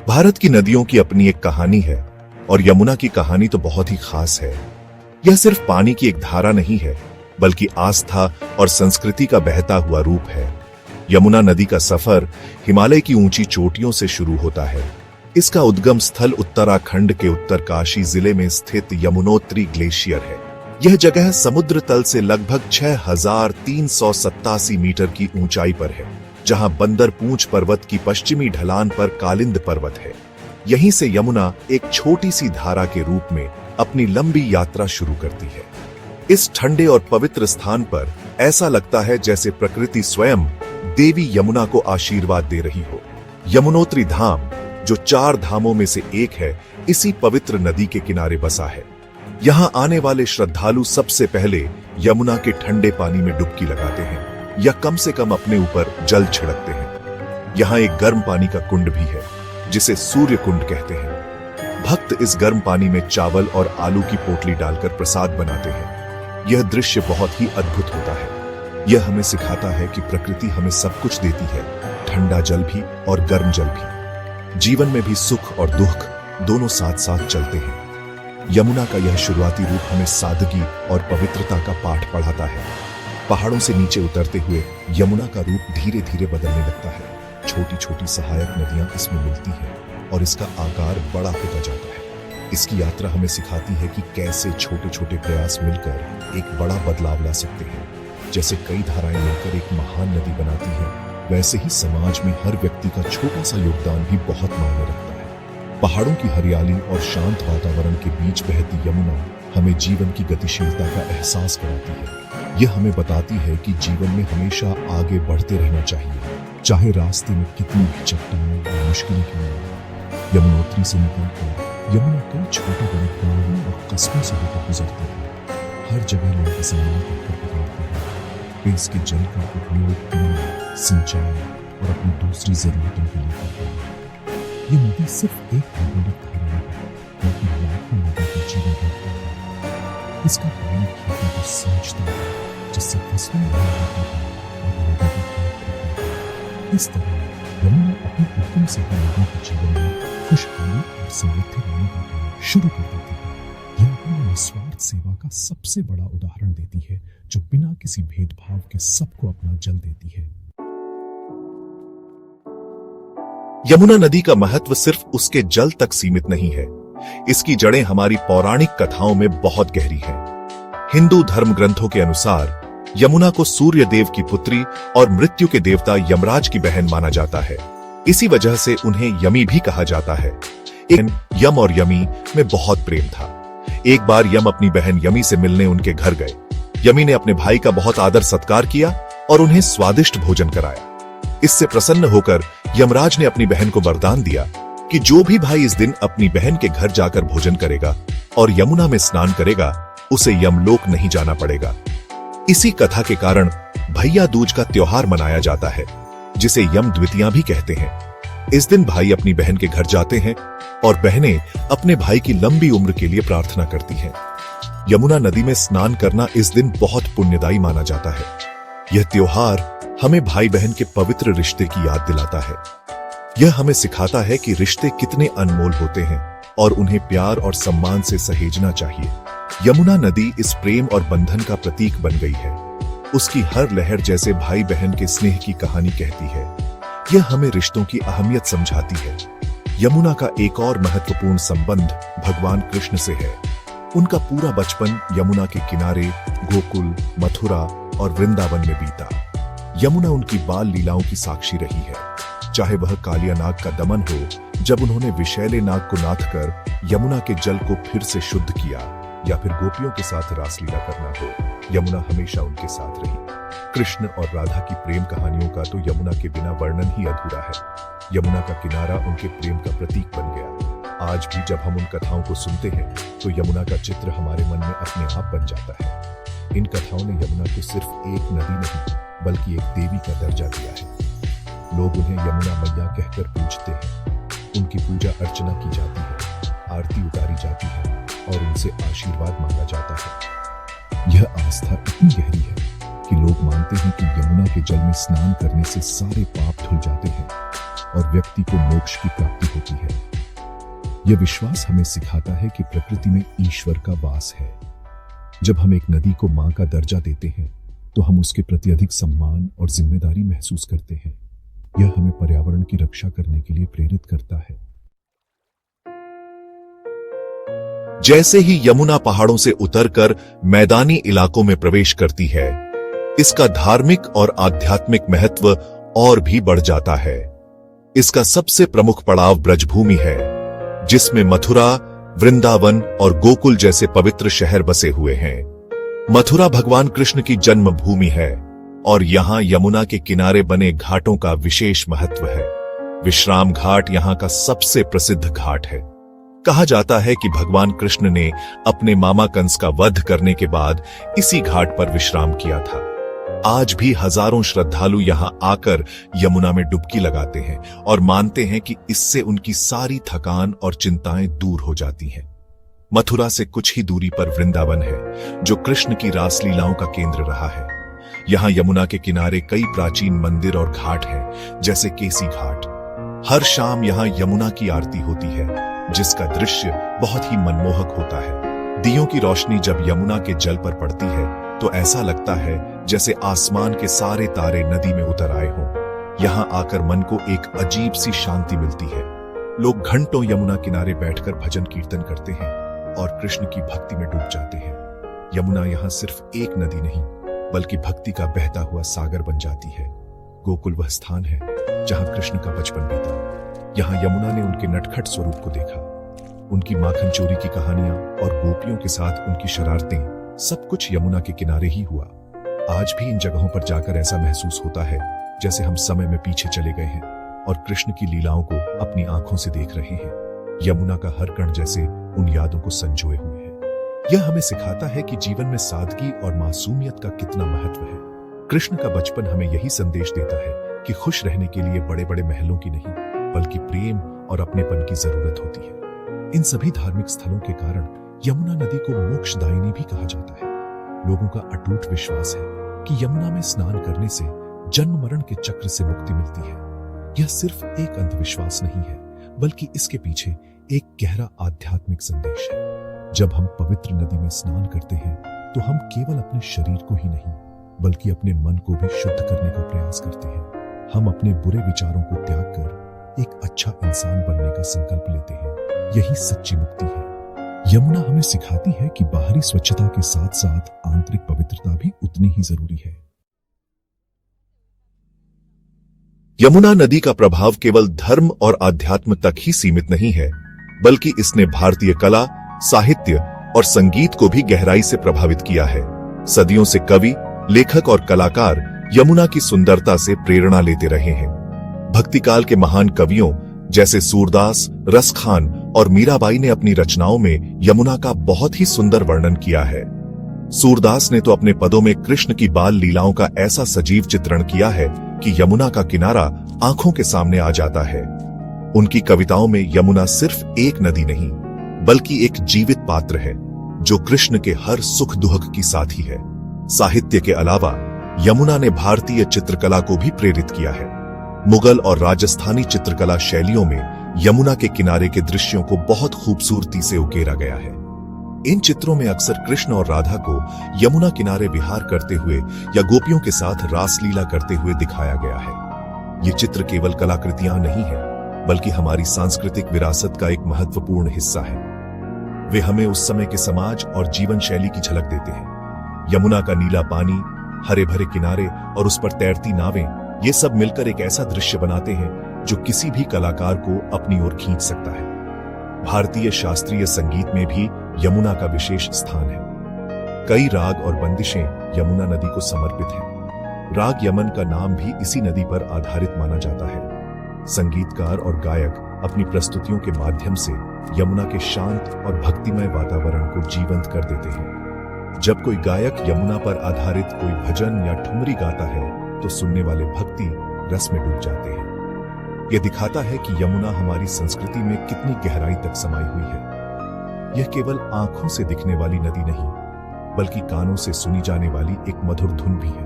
भारत की नदियों की अपनी एक कहानी है और यमुना की कहानी तो बहुत ही खास है। यह सिर्फ पानी की एक धारा नहीं है, बल्कि आस्था और संस्कृति का बहता हुआ रूप है। यमुना नदी का सफर हिमालय की ऊंची चोटियों से शुरू होता है। इसका उद्गम स्थल उत्तराखंड के उत्तरकाशी जिले में स्थित यमुनोत्री ग्लेशियर है। यह जगह समुद्र तल से लगभग 6387 मीटर की ऊंचाई पर है, जहां बंदर पूंछ पर्वत की पश्चिमी ढलान पर कालिंद पर्वत है। यहीं से यमुना एक छोटी सी धारा के रूप में अपनी लंबी यात्रा शुरू करती है। इस ठंडे और पवित्र स्थान पर ऐसा लगता है जैसे प्रकृति स्वयं देवी यमुना को आशीर्वाद दे रही हो। यमुनोत्री धाम, जो 4 धामों में से एक है, इसी पवित्र नदी के किनारे बसा है। यहाँ आने वाले श्रद्धालु सबसे पहले यमुना के ठंडे पानी में डुबकी लगाते हैं या कम से कम अपने ऊपर जल छिड़कते हैं। यहाँ एक गर्म पानी का कुंड भी है, जिसे सूर्य कुंड कहते हैं। भक्त इस गर्म पानी में चावल और आलू की पोटली डालकर प्रसाद बनाते हैं। यह दृश्य बहुत ही अद्भुत होता है। यह हमें सिखाता है कि प्रकृति हमें सब कुछ देती है, ठंडा जल भी और गर्म जल भी। जीवन में भी सुख और दुख दोनों साथ साथ चलते हैं। यमुना का यह शुरुआती रूप हमें सादगी और पवित्रता का पाठ पढ़ाता है। पहाड़ों से नीचे उतरते हुए यमुना का रूप धीरे धीरे बदलने लगता है। छोटी छोटी सहायक नदियां इसमें मिलती हैं और इसका आकार बड़ा होता जाता है। इसकी यात्रा हमें सिखाती है कि कैसे छोटे छोटे प्रयास मिलकर एक बड़ा बदलाव ला सकते हैं। जैसे कई धाराएं मिलकर एक महान नदी बनाती हैं, वैसे ही समाज में हर व्यक्ति का छोटा सा योगदान भी बहुत मायने रखता है। पहाड़ों की हरियाली और शांत वातावरण के बीच बहती यमुना हमें जीवन की गतिशीलता का एहसास कराती है। यह हमें बताती है कि जीवन में हमेशा आगे बढ़ते रहना चाहिए, चाहे रास्ते में कितनी भी चट्टानें और मुश्किलें क्यों न हों। यमुनोत्री से निकलकर यमुना कई छोटे बड़े गांवों और कस्बों से होकर गुजरते हैं। हर जगह लोग इसे मां कहकर पुकारते हैं। वे इसके जल का उपयोग पीने, सिंचाई और अपनी दूसरी जरूरतों के लिए करते हैं। ये नदी सिर्फ एक भौगोलिक धारा है, बल्कि लाखों लोगों का जीवन भरता है। इसका पानी खेतों को सींचता है, जिससे फसलें बड़ी होती हैं और लोगों की पेट भरती है। इस तरह यमुना अपने उद्गम से ही लोगों के जीवन में खुशहाली और समृद्धि लाने का काम शुरू कर देती है। यह अपनी निस्वार्थ सेवा का सबसे बड़ा उदाहरण देती है, जो बिना किसी भेदभाव के सबको अपना जल देती है। यमुना नदी का महत्व सिर्फ उसके जल तक सीमित नहीं है। इसकी जड़ें हमारी पौराणिक कथाओं में बहुत गहरी हैं। हिंदू धर्म ग्रंथों के अनुसार यमुना को सूर्य देव की पुत्री और मृत्यु के देवता यमराज की बहन माना जाता है। इसी वजह से उन्हें यमी भी कहा जाता है। यम और यमी में बहुत प्रेम था। एक बार यम अपनी बहन यमी से मिलने उनके घर गए। यमी ने अपने भाई का बहुत आदर सत्कार किया और उन्हें स्वादिष्ट भोजन कराया। इससे प्रसन्न होकर यमराज ने अपनी बहन को वरदान दिया कि जो भी भाई इस दिन अपनी बहन के घर जाकर भोजन करेगा और यमुना में स्नान करेगा, उसे यमलोक नहीं जाना पड़ेगा। इसी कथा के कारण भैया दूज का त्योहार मनाया जाता है, जिसे यम द्वितीया भी कहते हैं। इस दिन भाई अपनी बहन के घर जाते हैं और बहनें अपने भाई की लंबी उम्र के लिए प्रार्थना करती हैं। यमुना नदी में स्नान करना इस दिन बहुत पुण्यदायी माना जाता है। यह त्योहार हमें भाई बहन के पवित्र रिश्ते की याद दिलाता है। यह हमें सिखाता है कि रिश्ते कितने अनमोल होते हैं और उन्हें प्यार और सम्मान से सहेजना चाहिए। यमुना नदी इस प्रेम और बंधन का प्रतीक बन गई है। उसकी हर लहर जैसे भाई बहन के स्नेह की कहानी कहती है। यह हमें रिश्तों की अहमियत समझाती है। यमुना का एक और महत्वपूर्ण संबंध भगवान कृष्ण से है। उनका पूरा बचपन यमुना के किनारे गोकुल, मथुरा और वृंदावन में बीता। यमुना उनकी बाल लीलाओं की साक्षी रही है। चाहे वह कालिया नाग का दमन हो, जब उन्होंने विषैले नाग को नाथ कर यमुना के जल को फिर से शुद्ध किया, या फिर गोपियों के साथ रासलीला करना हो, यमुना हमेशा उनके साथ रही। कृष्ण और राधा की प्रेम कहानियों का तो यमुना के बिना वर्णन ही अधूरा है। यमुना का किनारा उनके प्रेम का प्रतीक बन गया। आज भी जब हम उन कथाओं को सुनते हैं, तो यमुना का चित्र हमारे मन में अपने आप बन जाता है। इन कथाओं ने यमुना को सिर्फ एक नदी नहीं, बल्कि एक देवी का दर्जा दिया है। लोग उन्हें यमुना मैया कहकर पूजते हैं। उनकी पूजा अर्चना की जाती है, आरती उतारी जाती है और उनसे आशीर्वाद मांगा जाता है। यह आस्था इतनी गहरी है कि लोग मानते हैं कि यमुना के जल में स्नान करने से सारे पाप धुल जाते हैं और व्यक्ति को मोक्ष की प्राप्ति होती है। यह विश्वास हमें सिखाता है कि प्रकृति में ईश्वर का वास है। जब हम एक नदी को मां का दर्जा देते हैं तो हम उसके प्रति अधिक सम्मान और जिम्मेदारी महसूस करते हैं। यह हमें पर्यावरण की रक्षा करने के लिए प्रेरित करता है। जैसे ही यमुना पहाड़ों से उतरकर मैदानी इलाकों में प्रवेश करती है, इसका धार्मिक और आध्यात्मिक महत्व और भी बढ़ जाता है। इसका सबसे प्रमुख पड़ाव ब्रजभूमि है, जिसमें मथुरा, वृंदावन और गोकुल जैसे पवित्र शहर बसे हुए हैं। मथुरा भगवान कृष्ण की जन्मभूमि है और यहां यमुना के किनारे बने घाटों का विशेष महत्व है। विश्राम घाट यहां का सबसे प्रसिद्ध घाट है। कहा जाता है कि भगवान कृष्ण ने अपने मामा कंस का वध करने के बाद इसी घाट पर विश्राम किया था। आज भी हजारों श्रद्धालु यहां आकर यमुना में डुबकी लगाते हैं और मानते हैं कि इससे उनकी सारी थकान और चिंताएं दूर हो जाती हैं। मथुरा से कुछ ही दूरी पर वृंदावन है, जो कृष्ण की रासलीलाओं का केंद्र रहा है। यहां यमुना के किनारे कई प्राचीन मंदिर और घाट हैं, जैसे केसी घाट। हर शाम यहां यमुना की आरती होती है, जिसका दृश्य बहुत ही मनमोहक होता है। दियों की रोशनी जब यमुना के जल पर पड़ती है तो ऐसा लगता है जैसे आसमान के सारे तारे नदी में उतर आए हों। यहां आकर मन को एक अजीब सी शांति मिलती है। लोग घंटों यमुना किनारे बैठकर भजन कीर्तन करते हैं और कृष्ण की भक्ति में डूब जाते हैं। यमुना यहां सिर्फ एक नदी नहीं, बल्कि भक्ति का बहता हुआ सागर बन जाती है। गोकुल वह स्थान है जहां कृष्ण का बचपन बीता। यहां यमुना ने उनके नटखट स्वरूप को देखा। उनकी माखन चोरी की कहानियां और गोपियों के साथ उनकी शरारतें, सब कुछ यमुना के किनारे ही हुआ। आज भी इन जगहों पर जाकर ऐसा महसूस होता है जैसे हम समय में पीछे चले गए हैं और कृष्ण की लीलाओं को अपनी आंखों से देख रहे हैं। यमुना का हर कण जैसे उन यादों को संजोए हुए है। यह हमें सिखाता है कि जीवन में सादगी और मासूमियत का कितना महत्व है। कृष्ण का बचपन हमें यही संदेश देता है कि खुश रहने के लिए बड़े बड़े महलों की नहीं, बल्कि प्रेम और अपनेपन की जरूरत होती है। इन सभी धार्मिक स्थलों के कारण यमुना नदी को मोक्षदायिनी भी कहा जाता है। लोगों का अटूट विश्वास है कि यमुना में स्नान करने से जन्म मरण के चक्र से मुक्ति मिलती है। यह सिर्फ एक अंधविश्वास नहीं है, बल्कि इसके पीछे एक गहरा आध्यात्मिक संदेश है। जब हम पवित्र नदी में स्नान करते हैं तो हम केवल अपने शरीर को ही नहीं, बल्कि अपने मन को भी शुद्ध करने का प्रयास करते हैं। हम अपने बुरे विचारों को त्याग कर एक अच्छा इंसान बनने का संकल्प लेते हैं। यही सच्ची मुक्ति है। यमुना हमें सिखाती है कि बाहरी स्वच्छता के साथ साथ आंतरिक पवित्रता भी उतनी ही जरूरी है। यमुना नदी का प्रभाव केवल धर्म और आध्यात्म तक ही सीमित नहीं है, बल्कि इसने भारतीय कला, साहित्य और संगीत को भी गहराई से प्रभावित किया है। सदियों से कवि, लेखक और कलाकार यमुना की सुंदरता से प्रेरणा लेते रहे हैं। भक्तिकाल के महान कवियों जैसे सूरदास, रसखान और मीराबाई ने अपनी रचनाओं में यमुना का बहुत ही सुंदर वर्णन किया है। सूरदास ने तो अपने पदों में कृष्ण की बाल लीलाओं का ऐसा सजीव चित्रण किया है कि यमुना का किनारा आंखों के सामने आ जाता है। उनकी कविताओं में यमुना सिर्फ एक नदी नहीं, बल्कि एक जीवित पात्र है, जो कृष्ण के हर सुख दुख की साथी है। साहित्य के अलावा यमुना ने भारतीय चित्रकला को भी प्रेरित किया है। मुगल और राजस्थानी चित्रकला शैलियों में यमुना के किनारे के दृश्यों को बहुत खूबसूरती से उकेरा गया है। इन चित्रों में अक्सर कृष्ण और राधा को यमुना किनारे विहार करते हुए या गोपियों के साथ रासलीला करते हुए दिखाया गया है। ये चित्र केवल कलाकृतियां नहीं है, बल्कि हमारी सांस्कृतिक विरासत का एक महत्वपूर्ण हिस्सा है। वे हमें उस समय के समाज और जीवन शैली की झलक देते हैं। यमुना का नीला पानी, हरे भरे किनारे और उस पर तैरती नावें, ये सब मिलकर एक ऐसा दृश्य बनाते हैं जो किसी भी कलाकार को अपनी ओर खींच सकता है। भारतीय शास्त्रीय संगीत में भी यमुना का विशेष स्थान है। कई राग और बंदिशें यमुना नदी को समर्पित हैं। राग यमन का नाम भी इसी नदी पर आधारित माना जाता है। संगीतकार और गायक अपनी प्रस्तुतियों के माध्यम से यमुना के शांत और भक्तिमय वातावरण को जीवंत कर देते हैं। जब कोई गायक यमुना पर आधारित कोई भजन या ठुमरी गाता है तो सुनने वाले भक्ति रस में डूब जाते हैं। यह दिखाता है कि यमुना हमारी संस्कृति में कितनी गहराई तक समाई हुई है। यह केवल आंखों से दिखने वाली नदी नहीं, बल्कि कानों से सुनी जाने वाली एक मधुर धुन भी है।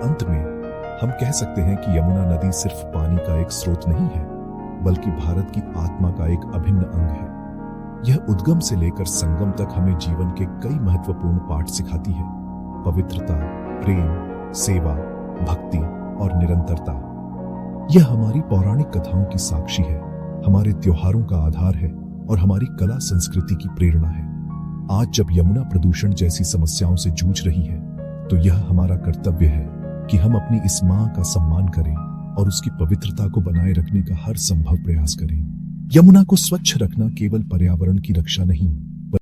अंत में हम कह सकते हैं कि यमुना नदी सिर्फ पानी का एक स्रोत नहीं है, बल्कि भारत की आत्मा का एक अभिन्न अंग है। यह उद्गम से लेकर संगम तक हमें जीवन के कई महत्वपूर्ण पाठ सिखाती है। पवित्रता, प्रेम, सेवा, भक्ति और निरंतरता। यह हमारी पौराणिक कथाओं की साक्षी है, हमारे त्योहारों का आधार है और हमारी कला संस्कृति की प्रेरणा है। आज जब यमुना प्रदूषण जैसी समस्याओं से जूझ रही है, तो यह हमारा कर्तव्य है कि हम अपनी इस मां का सम्मान करें और उसकी पवित्रता को बनाए रखने का हर संभव प्रयास करें। यमुना को स्वच्छ रखना केवल पर्यावरण की रक्षा नहीं,